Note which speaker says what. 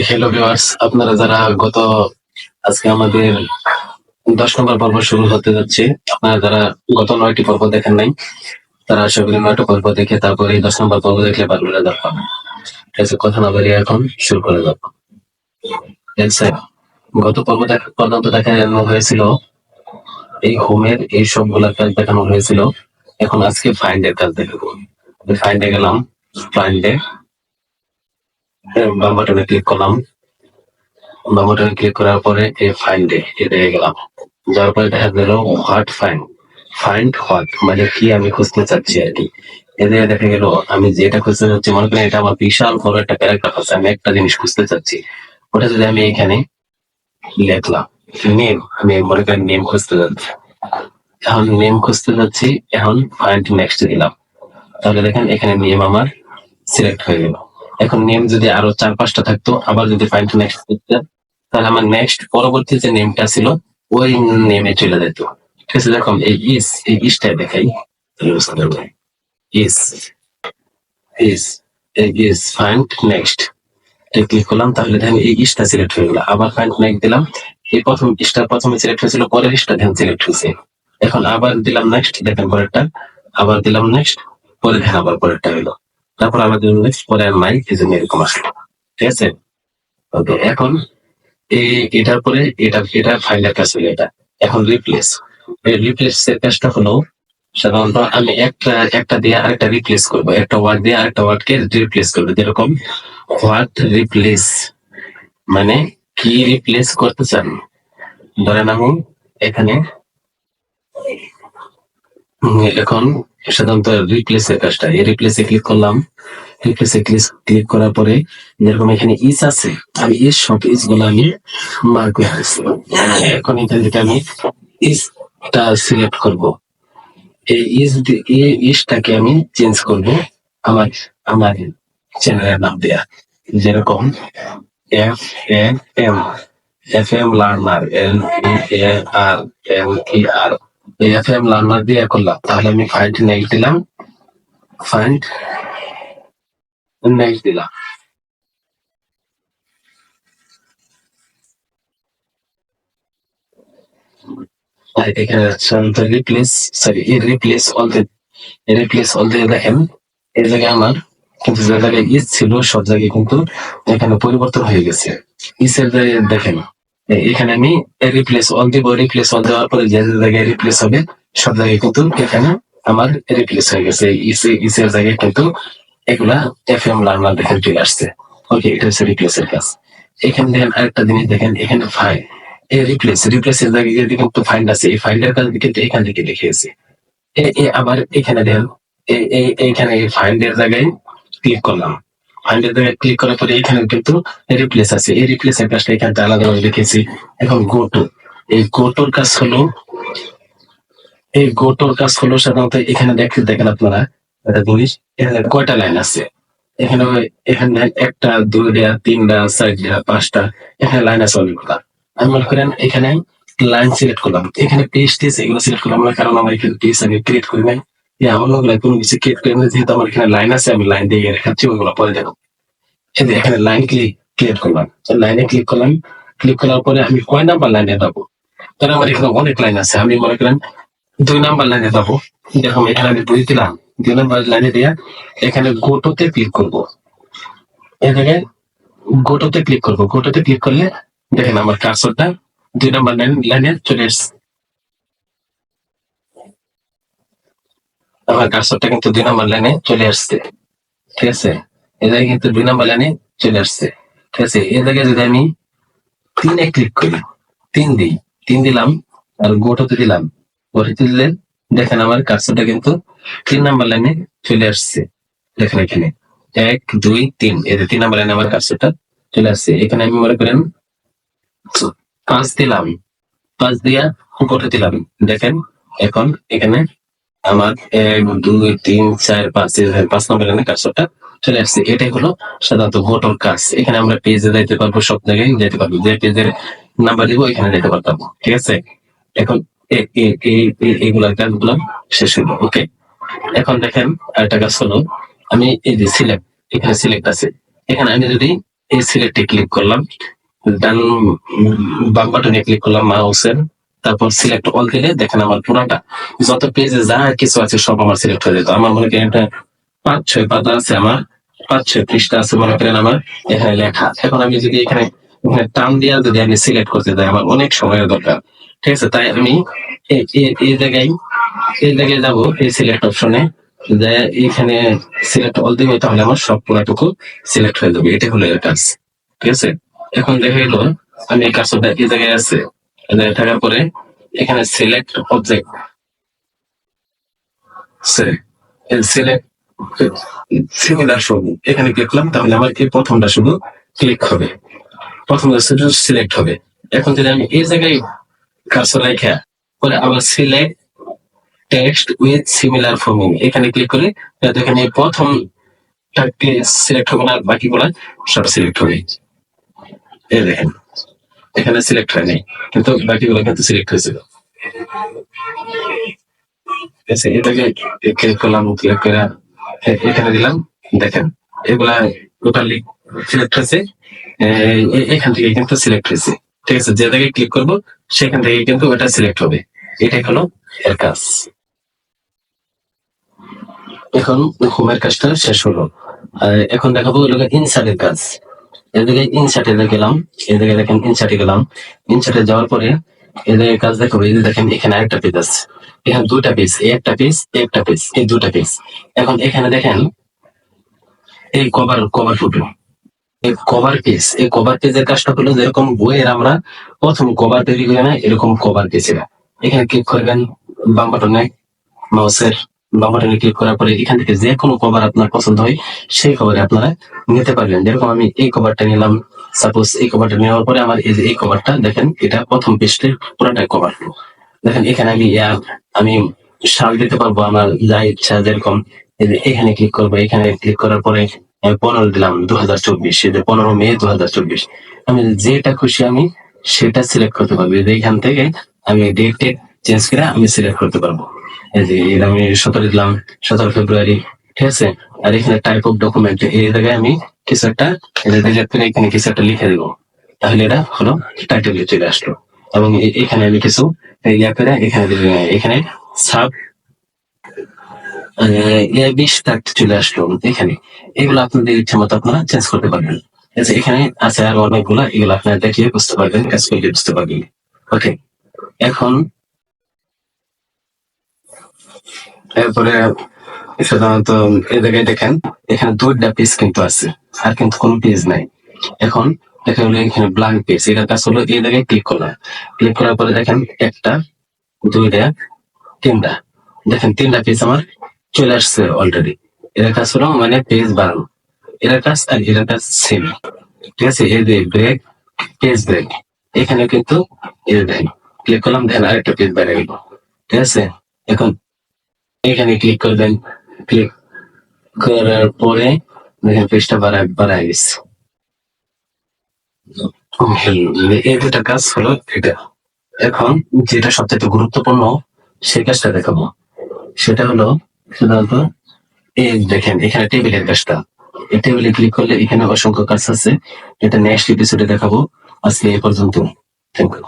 Speaker 1: Hello viewers, আপনারা যারা আজকে আমাদের 10 নম্বর পর্ব শুরু হতে যাচ্ছে, আপনারা যারা গত 9টি পর্ব দেখেন নাই, তারা আশা করি 9টা পর্ব দেখে তারপরে এই 10 নম্বর পর্ব দেখলে পারবেন রেজাল্ট পাবেন। ঠিক আছে, কথা না বাড়িয়ে এখন শুরু করে যাবো। স্যার, গত পর্যন্ত দেখানো হয়েছিল এই হোমের এই সবগুলা কাজ দেখানো হয়েছিল। এখন আজকে ফাইন্ডের কাজ দেখাবো। ফাইন্ডে গেলাম, ফাইন্ডে বাম বাটনে ক্লিক করলাম, বাম বাটনে ক্লিক করার পরে এই ফাইন্ডে এটা গেলাম, যাওয়ার পরে দেখা গেল হোয়াট ফাইন্ড, ফাইন্ড হোয়াট মানে কি আমি খুঁজতে চাচ্ছি আর কি। এদের দেখা গেল আমি যেটা খুঁজতে চাচ্ছি, মনে করেন এটা আমার বিশাল বড় একটা প্যারাগ্রাফ আছে, আমি একটা জিনিস খুঁজতে চাচ্ছি। ওটা যদি আমি এখানে লিখলাম নেম, আমি মনে করেন নেম খুঁজতে যাচ্ছি, এখন নেম খুঁজতে যাচ্ছি, এখন ফাইন্ড নেক্সট দিলাম, তাহলে দেখেন এখানে নেম আমার সিলেক্ট হয়ে গেল। এখন নেম যদি আরো 4-5টা থাকতো, আবার যদি ফাইন্ড নেক্সট দিতাম, তাহলে আমার নেক্সট পরবর্তী যে নেমটা ছিল ওই নেমে চলে যেত। ঠিক আছে, দেখুন এই ইসটা দেখাই, ইস ইস ফাইন্ড নেক্সট ক্লিক করলাম, তাহলে দেখেন এই ইসটা সিলেক্ট হয়ে গেল। আবার ফাইন্ড নেক্সট দিলাম, এই প্রথম ইসটা প্রথমে সিলেক্ট হয়েছিল, পরের ইসটা দেখেন সিলেক্ট হয়েছে। এখন আবার দিলাম নেক্সট, দেখেন পরেরটা, আবার দিলাম নেক্সট, পরে দেখেন আবার পরেরটা হইলো, তারপর আবার দিলাম নেক্সট, পরে আর নাই, এই জন্য এরকম আসলো। ঠিক আছে, ওকে। এখন এটার পরে এটা ফাইলের কাজ হলো এটা। এখন রিপ্লেস, এই রিপ্লেস এর কাজটা হলো সাধারণত আমি একটা দিয়ে আরেকটা রিপ্লেস করবো, একটা ওয়ার্ড দিয়ে আরেকটা ওয়ার্ডকে রিপ্লেস করবো। যেরকম হোয়াট রিপ্লেস মানে কি রিপ্লেস করতে চান। ধরেন আমি এখানে এখন সাধারণত রিপ্লেস এর কাজটা, এই রিপ্লেসে ক্লিক করলাম, রিপ্লেসে ক্লিক করার পরে যেরকম এখানে ইস আছে, আমি ইস সব ইস গুলো আমি মার্ক করে আসছি। এখন এখান থেকে আমি ইসটা সিলেক্ট করব, এই ইসটাকে আমি চেঞ্জ করব আমার আমার চ্যানেলের নাম দেয়া, যেরকম F M F M learner, LEARNER, এই এফ এম লার্নার দিয়ে করলাম, তাহলে আমি ফাইন্ড নেক্সট দিলাম, ফাইন্ড নেক্সট দিলাম। আর এখানে রিপ্লেস, সরি রিপ্লেস অল দিয়ে দেখেন এই জায়গায় আমার কিন্তু যে জায়গায় ইস ছিল সব জায়গায় কিন্তু এখানে পরিবর্তন হয়ে গেছে। ইসের জায়গায় দেখেন এখানে আমি রিপ্লেস অল দিব, রিপ্লেস অল দেওয়ার পরে যে জায়গায় রিপ্লেস হবে সব জায়গায় কিন্তু এখানে আমার রিপ্লেস হয়ে গেছে। ইসের জায়গায় কিন্তু এগুলা এফ এম লার্নার দেখেন চলে আসছে। ওকে, এটা হচ্ছে রিপ্লেসের কাজ। এখানে দেখেন আরেকটা জিনিস দেখেন, এখানে ফাইল এই রিপ্লেসের জায়গায় কিন্তু ফাইন্ড আছে, এই ফাইন্ডের কাজ কিন্তু এখান থেকে লিখেছি। আবার এখানে দেখেন এইখানে ফাইন্ডের জায়গায় ক্লিক করলাম, ফাইন্ডের জায়গায় ক্লিক করার পরে এখানে কিন্তু রিপ্লেস আছে, এই রিপ্লেসের কাজটা এখানটা আলাদাভাবে লিখেছি। এখন গোটু, এই গোটুর কাজ হলো, এই গোটুর কাজ হলো সাধারণত এখানে দেখেন আপনারা একটা জিনিস, এখানে কয়টা লাইন আছে, এখানে এখানে একটা, দুইটা, তিনটা, চারটা, পাঁচটা, এখানে লাইন আছে অনেকগুলা। আমি মনে করেন এখানে লাইন সিলেক্ট করলাম, এখানে পেজ টেজ এগুলো সিলেক্ট করলাম না, কারণ আমার এখানে পেজ আমি ক্রিয়েট করি নাই। আমার লোক কোনো কিছু ক্রিয়েট করি না, যেহেতু আমার এখানে লাইন আছে আমি লাইন দিয়ে রেখাচ্ছি, ওইগুলো পরে দেখো। এখানে লাইন ক্রিয়েট করলাম, লাইনে ক্লিক করলাম, ক্লিক করার পরে আমি কয় নাম্বার লাইনে যাবো, কারণ আমার এখানে অনেক লাইন আছে, আমি মনে করেন 2 নাম্বার লাইনে যাবো। দেখুন এখানে আমি 2 দিলাম, 2 নাম্বার লাইনে দিয়ে এখানে গোটোতে ক্লিক করবো, এই জায়গায় গোটোতে ক্লিক করবো। গোটোতে ক্লিক করলে দেখেন আমার কার্সরটা 2 নাম্বার লাইনে চলে এসছে, আমার কার্সরটা কিন্তু 2 নাম্বার লাইনে চলে আসছে। ঠিক আছে, এই জায়গায় কিন্তু 2 নাম্বার লাইনে চলে আসছে। ঠিক আছে, এই জায়গায় যদি আমি 3-এ ক্লিক করি, 3 দিই, 3 দিলাম আর গোটোতে দিলাম, গোটোতে দিলে দেখেন আমার কার্সরটা কিন্তু 3 নাম্বার লাইনে চলে আসছে। দেখেন এখানে 1, 2, 3, এই যে 3 নাম্বার লাইনে আমার কার্সরটা চলে আসছে। এখানে আমি মনে করেন 5 দিলাম, 5 দিয়া গোটো দিলাম, দেখেন এখন এখানে আমার 1, 2, 3, 4, 5, 5 নাম্বার লাইনে কার্সরটা চলে আসছে। এটাই হলো সাধারণত গোটোর কাজ। এখানে আমরা পেজে যাইতে পারবো, সব জায়গায় যেতে পারবো, যে পেজের নাম্বার দিব এখানে যেতে পারতাম। ঠিক আছে, এখন এইগুলার কাজগুলো শেষ হলো। ওকে, এখন দেখেন আরেকটা কাজ হলো, আমি এই যে সিলেক্ট, এখানে সিলেক্ট আছে, এখানে আমি যদি এই সিলেক্টে ক্লিক করলাম, ডান বাম বাটনে ক্লিক করলাম মাউসের, তারপর সিলেক্ট অল দিলে দেখেন আমার পুরাটা যত পেজে যা কিছু আছে সব আমার সিলেক্ট হয়ে যেত। আমার মনে করেন এটা 5-6 পাতা আছে, আমার 5-6 পৃষ্ঠা আছে মনে করেন আমার এখানে লেখা। এখন আমি যদি এখানে টান দিয়া যদি আমি সিলেক্ট করতে যাই আমার অনেক সময়ের দরকার, ঠিক আছে? তাই আমি এই জায়গায় যাবো, এই সিলেক্ট অপশনে যে এখানে সিলেক্ট অল দিব, তাহলে আমার সব পুরাটুকু সিলেক্ট হয়ে যাবে। এটা হলো এর কাজ, ঠিক আছে? এখন দেখা গেলো আমি এই কাজটা এই জায়গায় আছে, এই জায়গায় থাকার পরে এখানে সিলেক্ট অবজেক্ট, সিলেক্ট সিমিলার সবু এখানে ক্লিক করলাম, তাহলে আমার এই প্রথমটা শুধু ক্লিক হবে, প্রথমটা শুধু সিলেক্ট হবে। এখন যদি আমি এই জায়গায় কার্সর রেখে পরে আবার select text with similar forming এখানে ক্লিক করে দেখেন এই প্রথমটাকে সিলেক্ট হবে না, বাকিগুলা সব সিলেক্ট হবে। এই দেখেন এখানে সিলেক্ট হয় নাই, কিন্তু বাকিগুলো কিন্তু সিলেক্ট হয়েছিল। এটাকে ক্লিক করলাম, ক্লিক করে এখানে দিলাম, দেখেন এগুলা টোটালি সিলেক্ট হয়েছে। এখান থেকে কিন্তু সিলেক্ট হয়েছে, ঠিক আছে? যে জায়গায় ক্লিক করবো সেখান থেকে কিন্তু ওটা সিলেক্ট হবে। এটাই হলো এর কাজ। এখন হোমের কাজটা শেষ হলো, এখন দেখাবো ইনসার্টের কাজ। এদিকে ইনসার্টে গেলাম, এদিকে দেখেন ইনসার্টে গেলাম, ইনসার্টে যাওয়ার পরে এদিকে কাজ দেখাবো। এই যে দেখেন এখানে আরেকটা পেজ আছে, এখানে দুটা পেজ, একটা পেজ একটা পেজ, এই দুটা পেজ। এখন এখানে দেখেন এই কভার ফটো, এই কভার পেজ, এই কভার পেজের কাজটা হলো যেরকম বইয়ের আমরা প্রথম কভার তৈরি করি না, এরকম কভার পেজ এটা। এখানে ক্লিক করবেন বাম বাটনে, মাউসের বাম বাটনে ক্লিক করার পরে এখান থেকে যে কোনো কভার আপনার পছন্দ হয় সেই কভারে আপনারা নিতে পারবেন। যেরকম আমি এই কভারটা নিলাম, সাপোজ এই কভারটা নেওয়ার পরে আমার এই যে এই কভারটা দেখেন, এটা প্রথম পেজটির পুরোটাই কভার। দেখেন এখানে আমি সাল দিতে পারবো আমার যা ইচ্ছা, যেরকম এই যে এখানে ক্লিক করবো, এখানে ক্লিক করার পরে আমি 15 দিলাম 2024, এই যে 15 মে 2024। আমি যেটা খুশি আমি সেটা সিলেক্ট করতে পারবো। এই যে এখান থেকে আমি ডেট চেঞ্জ করে আমি সিলেক্ট করতে পারবো। এই যে এটা আমি 17 দিলাম, 17 ফেব্রুয়ারি, ঠিক আছে? আর এখানে টাইপ অফ ডকুমেন্ট, এই জায়গায় আমি কিছু একটা ডিলিট করে এখানে কিছু একটা লিখে দিব, তাহলে এটা হলো টাইটেলে চলে আসলো। এবং এখানে আমি কিছু ইয়া করে এখানে সাব 20 চলে আসলো এখানে। এগুলো আপনাদের ইচ্ছা মতো আপনারা চেঞ্জ করতে পারবেন। আচ্ছা, এখানে আছে আর অনেকগুলো, এগুলো আপনারা দেখিয়ে বুঝতে পারবেন, কাজ করলে বুঝতে পারবেন। ওকে, এখন এরপরে সাধারণত এই জায়গায় দেখেন এখানে 2টা পেজ কিন্তু আছে, আর কিন্তু কোনো পেজ নাই। এখন দেখা হলো এখানে ব্ল্যাঙ্ক পেজ, এটার কাজ হলো এই জায়গায় ক্লিক করলাম, ক্লিক করার পরে দেখেন 1টা 2টা 3টা, দেখেন 3টা পেজ আমার চলে আসছে অলরেডি। এটার কাজ হলো মানে পেজ বাড়ানো, এটার কাজ আর এটার কাজ সেম, ঠিক আছে? এই যে ব্রেক, পেজ ব্রেক, এখানে কিন্তু এই দেখেন ক্লিক করলাম, দেখেন আরেকটা পেজ বেড়ে গেল, ঠিক আছে? এখন এখানে ক্লিক করবেন, ক্লিক করার পরে দেখেন পেজটা বাড়ায় গেছে। এই দুটা কাজ হলো এটা। এখন যেটা সবচেয়ে গুরুত্বপূর্ণ সেই কাজটা দেখাবো, সেটা হলো সাধারণত এই দেখেন এখানে টেবিলের কাজটা। এই টেবিলে ক্লিক করলে এখানে অসংখ্য কাজ আছে, এটা নেক্সট এপিসোডে দেখাবো। আজকে এই পর্যন্ত, থ্যাংক ইউ।